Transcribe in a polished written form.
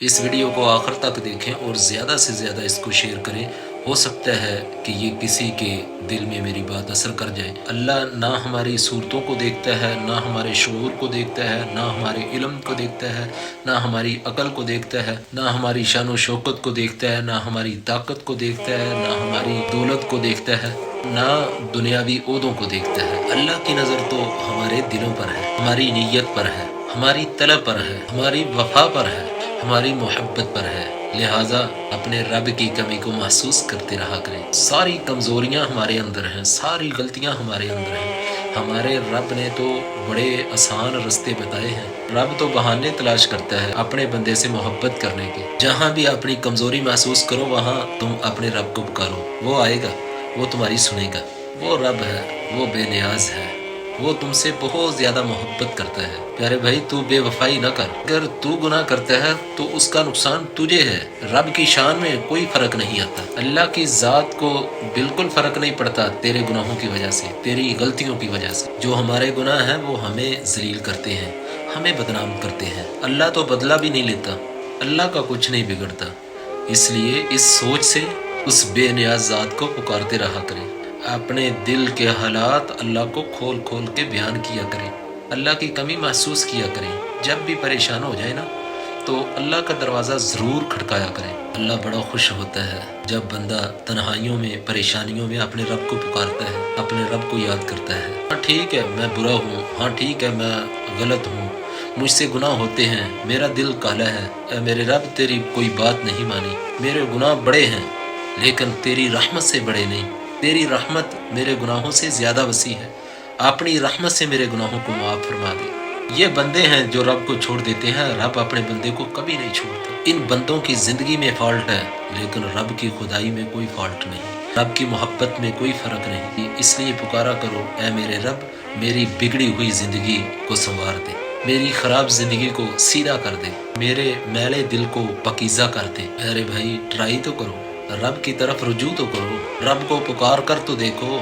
اس video کو آخر تک دیکھیں اور زیادہ سے زیادہ اس کو شیئر کریں۔ ہو سکتا ہے کہ یہ کسی کے دل میں میری بات اثر کر جائے۔ اللہ نہ ہماری صورتوں کو دیکھتا ہے، نہ ہمارے شعور کو دیکھتا ہے، نہ ہمارے علم کو دیکھتا ہے، نہ ہماری عقل کو دیکھتا ہے، نہ ہماری شان و شوکت کو دیکھتا ہے، نہ ہماری طاقت کو دیکھتا ہے، نہ ہماری دولت کو دیکھتا ہے، نہ دنیاوی عہدوں کو دیکھتا ہے۔ اللہ کی نظر تو ہمارے دلوں پر ہے، ہماری نیت پر ہے، ہماری طلب پر ہے، ہماری وفا پر ہے، ہماری محبت پر ہے۔ لہٰذا اپنے رب کی کمی کو محسوس کرتے رہا کریں۔ ساری کمزوریاں ہمارے اندر ہیں، ساری غلطیاں ہمارے اندر ہیں۔ ہمارے رب نے تو بڑے آسان رستے بتائے ہیں۔ رب تو بہانے تلاش کرتا ہے اپنے بندے سے محبت کرنے کے۔ جہاں بھی اپنی کمزوری محسوس کرو وہاں تم اپنے رب کو پکارو، وہ آئے گا، وہ تمہاری سنے گا۔ وہ رب ہے، وہ بے نیاز ہے، وہ تم سے بہت زیادہ محبت کرتا ہے۔ پیارے بھائی، تو بے وفائی نہ کر۔ اگر تو گناہ کرتا ہے تو اس کا نقصان تجھے ہے، رب کی شان میں کوئی فرق نہیں آتا۔ اللہ کی ذات کو بالکل فرق نہیں پڑتا تیرے گناہوں کی وجہ سے، تیری غلطیوں کی وجہ سے۔ جو ہمارے گناہ ہیں وہ ہمیں ذلیل کرتے ہیں، ہمیں بدنام کرتے ہیں۔ اللہ تو بدلہ بھی نہیں لیتا، اللہ کا کچھ نہیں بگڑتا۔ اس لیے اس سوچ سے اس بے نیاز ذات کو پکارتے رہا کریں۔ اپنے دل کے حالات اللہ کو کھول کھول کے بیان کیا کریں، اللہ کی کمی محسوس کیا کریں۔ جب بھی پریشان ہو جائے نا تو اللہ کا دروازہ ضرور کھٹکایا کریں۔ اللہ بڑا خوش ہوتا ہے جب بندہ تنہائیوں میں، پریشانیوں میں اپنے رب کو پکارتا ہے، اپنے رب کو یاد کرتا ہے۔ ہاں ٹھیک ہے میں برا ہوں، ہاں ٹھیک ہے میں غلط ہوں، مجھ سے گناہ ہوتے ہیں، میرا دل کالا ہے، اے میرے رب تیری کوئی بات نہیں مانی، میرے گناہ بڑے ہیں لیکن تیری رحمت سے بڑے نہیں۔ تیری رحمت میرے گناہوں سے زیادہ وسیع ہے، اپنی رحمت سے میرے گناہوں کو معاف فرما دے۔ یہ بندے ہیں جو رب کو چھوڑ دیتے ہیں، رب اپنے بندے کو کبھی نہیں چھوڑتا۔ ان بندوں کی زندگی میں فالٹ ہے لیکن رب کی خدائی میں کوئی فالٹ نہیں، رب کی محبت میں کوئی فرق نہیں۔ اس لیے پکارا کرو، اے میرے رب میری بگڑی ہوئی زندگی کو سنوار دے، میری خراب زندگی کو سیدھا کر دے، میرے میلے دل کو پاکیزہ کر دے۔ ارے بھائی ٹرائی تو کرو، رب کی طرف رجوع تو کرو، رب کو پکار کر تو دیکھو۔